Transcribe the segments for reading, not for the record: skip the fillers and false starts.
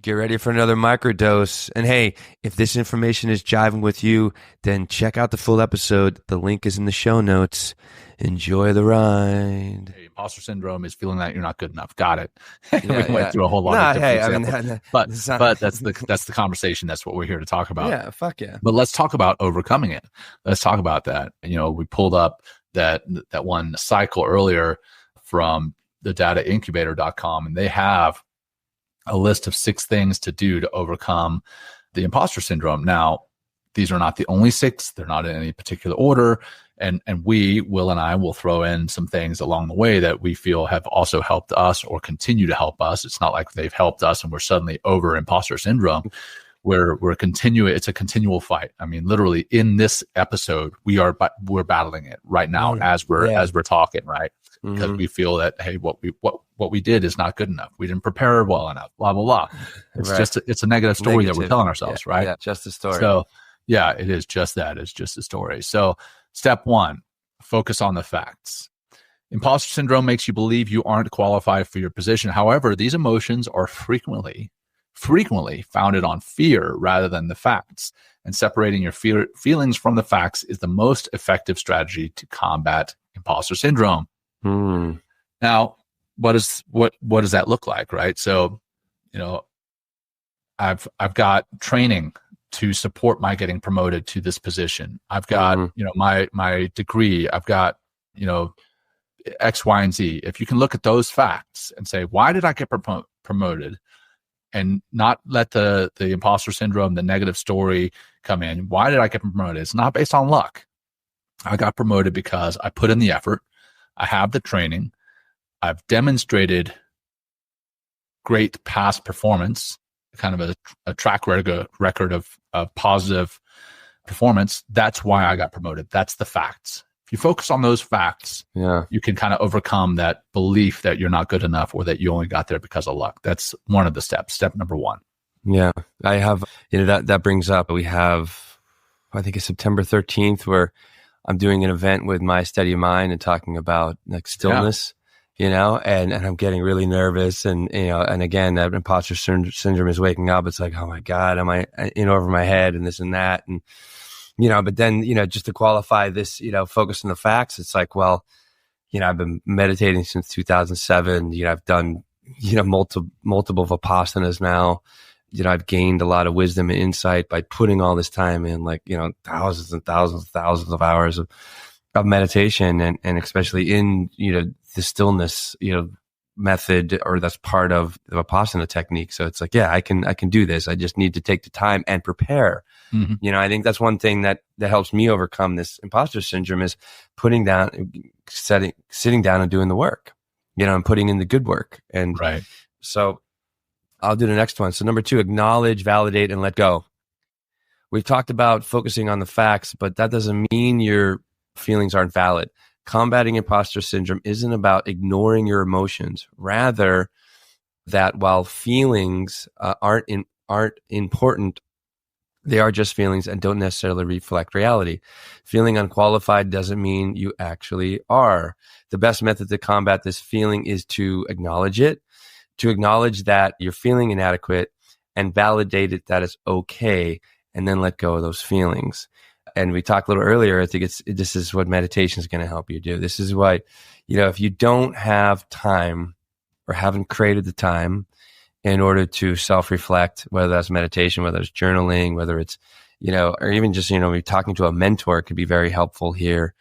Get ready for another microdose. And hey, if this information is jiving with you, then check out the full episode. The link is in the show notes. Enjoy the ride. Hey, imposter syndrome is feeling that you're not good enough. Got it. Yeah, we went through a whole lot of different examples. But that's the conversation. That's what we're here to talk about. Yeah, fuck yeah. But let's talk about overcoming it. Let's talk about that. We pulled up that one cycle earlier from the dataincubator.com, and they have a list of 6 things to do to overcome the imposter syndrome. Now, these are not the only 6. They're not in any particular order. And Will and I will throw in some things along the way that we feel have also helped us or continue to help us. It's not like they've helped us and we're suddenly over imposter syndrome. It's a continual fight. I mean, literally in this episode, we're battling it right now as we're talking, right? Because we feel that, hey, what we did is not good enough. We didn't prepare well enough, blah, blah, blah. It's it's a negative story that we're telling ourselves, right? Yeah, just a story. So yeah, it is just that. It's just a story. So step 1, focus on the facts. Imposter syndrome makes you believe you aren't qualified for your position. However, these emotions are frequently founded on fear rather than the facts. And separating your feelings from the facts is the most effective strategy to combat imposter syndrome. Now, what does that look like, right? So, I've got training to support my getting promoted to this position. I've got, my degree. I've got, X, Y, and Z. If you can look at those facts and say, why did I get promoted? And not let the imposter syndrome, the negative story come in. Why did I get promoted? It's not based on luck. I got promoted because I put in the effort. I have the training. I've demonstrated great past performance, kind of a track record of positive performance. That's why I got promoted. That's the facts. If you focus on those facts, you can kind of overcome that belief that you're not good enough or that you only got there because of luck. That's one of the steps. Step number 1. Yeah. I have, that brings up, we have, I think it's September 13th, where I'm doing an event with my steady mind and talking about like stillness, and I'm getting really nervous and again, that imposter syndrome is waking up. It's like, oh my God, am I in over my head and this and that? And, but then, just to qualify this, focus on the facts, it's like, well, I've been meditating since 2007. I've done, multiple Vipassanas now. I've gained a lot of wisdom and insight by putting all this time in, like, thousands and thousands of hours of meditation and especially in, the stillness, method, or that's part of the Vipassana technique. So it's like, yeah, I can do this. I just need to take the time and prepare. I think that's one thing that helps me overcome this imposter syndrome is sitting down and doing the work, and putting in the good work. And so I'll do the next one. So number 2, acknowledge, validate, and let go. We've talked about focusing on the facts, but that doesn't mean your feelings aren't valid. Combating imposter syndrome isn't about ignoring your emotions. Rather, that while feelings aren't important, they are just feelings and don't necessarily reflect reality. Feeling unqualified doesn't mean you actually are. The best method to combat this feeling is to acknowledge it, to acknowledge that you're feeling inadequate and validate it that it's okay, and then let go of those feelings. And we talked a little earlier, I think this is what meditation is going to help you do. This is why, if you don't have time or haven't created the time in order to self-reflect, whether that's meditation, whether it's journaling, whether it's, or even just, we're talking to a mentor could be very helpful here,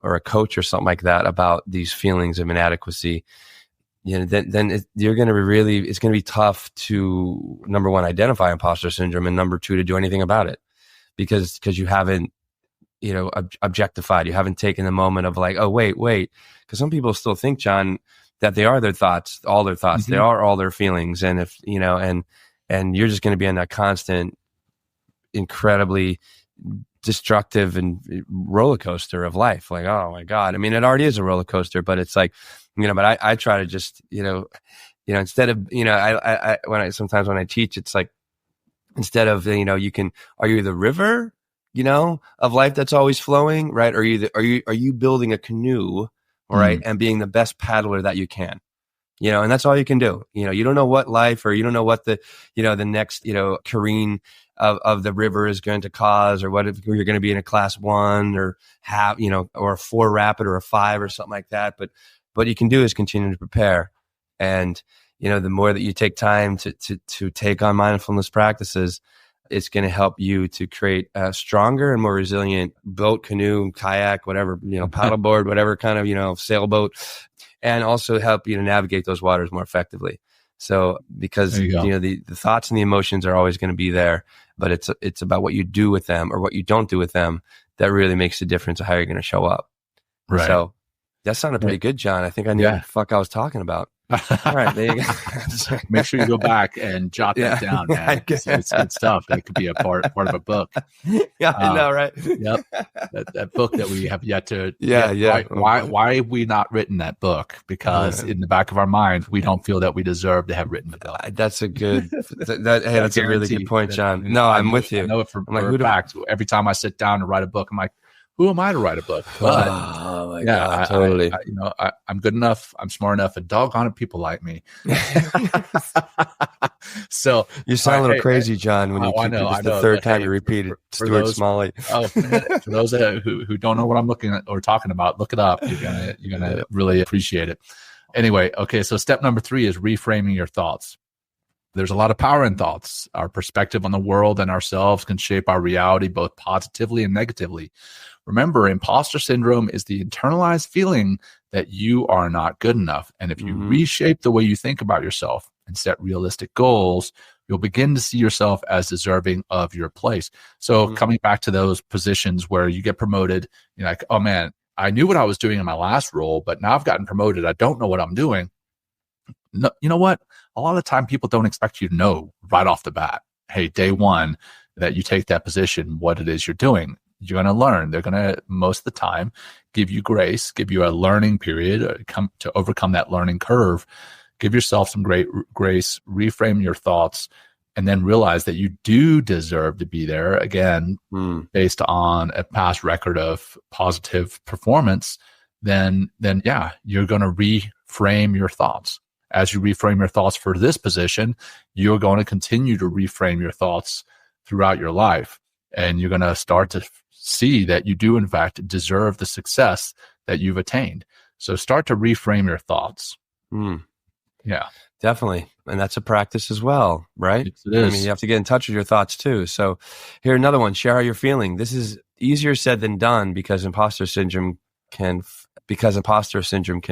or a coach or something like that about these feelings of inadequacy. Then you're going to it's going to be tough to, number 1, identify imposter syndrome, and number 2, to do anything about it because you haven't, objectified. You haven't taken the moment of like, oh, wait. Because some people still think, John, that they are their thoughts, all their thoughts. They are all their feelings. And if, and you're just going to be in that constant, incredibly destructive and roller coaster of life. Like, oh my God. I mean, it already is a roller coaster, but it's like, but I try to just, instead of, sometimes when I teach, it's like, instead of, are you the river, of life that's always flowing, right? Or are you building a canoe, right? And being the best paddler that you can, and that's all you can do. You don't know what life, or you don't know what the next, careen of the river is going to cause, or what if you're going to be in a class 1 or or a 4 rapid or a 5 or something like that. But what you can do is continue to prepare. And, the more that you take time to take on mindfulness practices, it's going to help you to create a stronger and more resilient boat, canoe, kayak, whatever, paddleboard, whatever kind of, sailboat, and also help you to navigate those waters more effectively. So because, the thoughts and the emotions are always going to be there, but it's about what you do with them or what you don't do with them that really makes the difference of how you're going to show up. Right. So that sounded pretty good, John. I think I knew what the fuck I was talking about. All right, there you go. Make sure you go back and jot that down, man. It's good stuff. That could be a part of a book. Yeah, I know, right? Yep. That book that we have yet to. Yeah. Why have we not written that book? Because in the back of our minds, we don't feel that we deserve to have written the book. That's a good. That's a really good point, John. No, I'm with you. I know it for a fact. Every time I sit down to write a book, I'm like, who am I to write a book? But God, totally. I'm good enough. I'm smart enough, and doggone it, people like me. So you sound a little crazy, John. When I know the third time you repeated Stuart Smalley. For those who don't know what I'm looking at or talking about, look it up. You're gonna really appreciate it. Anyway, okay. So step number 3 is reframing your thoughts. There's a lot of power in thoughts. Our perspective on the world and ourselves can shape our reality both positively and negatively. Remember, imposter syndrome is the internalized feeling that you are not good enough. And if you reshape the way you think about yourself and set realistic goals, you'll begin to see yourself as deserving of your place. So coming back to those positions where you get promoted, you're like, oh man, I knew what I was doing in my last role, but now I've gotten promoted. I don't know what I'm doing. No, you know what? A lot of the time people don't expect you to know right off the bat, hey, day one that you take that position, what it is you're doing. You're going to learn. They're going to, most of the time, give you grace, give you a learning period, to overcome that learning curve. Give yourself some great grace, reframe your thoughts, and then realize that you do deserve to be there again, based on a past record of positive performance. Then yeah, you're going to reframe your thoughts. As you reframe your thoughts for this position, you're going to continue to reframe your thoughts throughout your life. And you're going to start to see that you do, in fact, deserve the success that you've attained. So start to reframe your thoughts. Yeah, definitely. And that's a practice as well, right? Yes, it is. I mean, you have to get in touch with your thoughts too. So here, another one, share how you're feeling. This is easier said than done because imposter syndrome can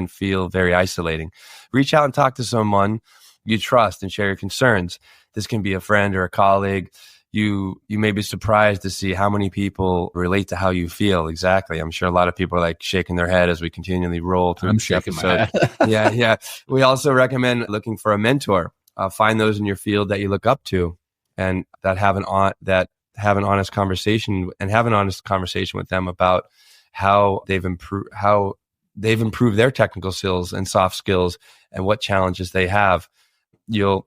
feel very isolating. Reach out and talk to someone you trust and share your concerns. This can be a friend or a colleague. You may be surprised to see how many people relate to how you feel. Exactly. I'm sure a lot of people are like shaking their head as we continually roll through this episode. Yeah. We also recommend looking for a mentor. Find those in your field that you look up to, and that have an honest conversation with them about how they've improved their technical skills and soft skills and what challenges they have. You'll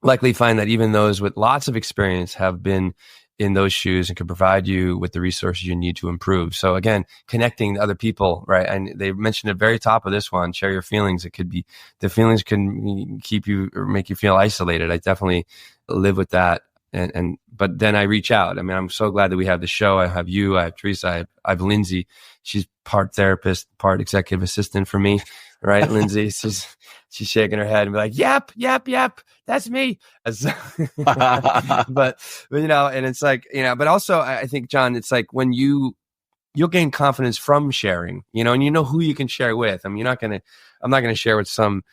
likely find that even those with lots of experience have been in those shoes and can provide you with the resources you need to improve. So again, connecting to other people, right? And they mentioned at the very top of this one, share your feelings. It could be, the feelings can keep you or make you feel isolated. I definitely live with that. But then I reach out. I mean, I'm so glad that we have the show. I have you, I have Teresa, I have Lindsay. She's part therapist, part executive assistant for me, right? Lindsay, she's shaking her head and be like, yep, that's me. but and it's like, but also I think, John, it's like when you'll gain confidence from sharing, and you know who you can share with. I mean, I'm not going to share with some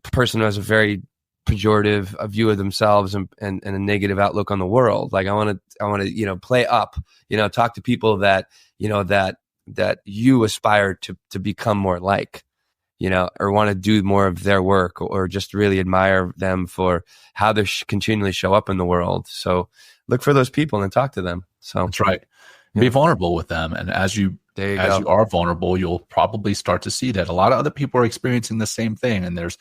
person who has a very pejorative view of themselves and a negative outlook on the world. Like I want to, play up, talk to people that you aspire to become more like, or want to do more of their work, or just really admire them for how they continually show up in the world. So look for those people and talk to them. So that's right. Yeah. Be vulnerable with them. And as you are vulnerable, you'll probably start to see that a lot of other people are experiencing the same thing. And there's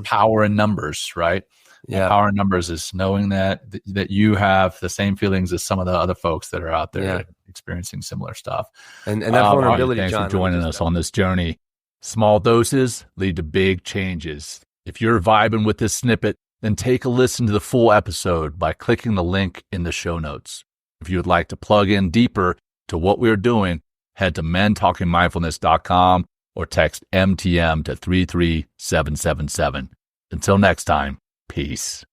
power in numbers, right? Yeah. Power in numbers is knowing that you have the same feelings as some of the other folks that are out there experiencing similar stuff. And that vulnerability, thanks John, for joining us on this journey. Small doses lead to big changes. If you're vibing with this snippet, then take a listen to the full episode by clicking the link in the show notes. If you would like to plug in deeper to what we're doing, head to mentalkingmindfulness.com or text MTM to 33777. Until next time, peace.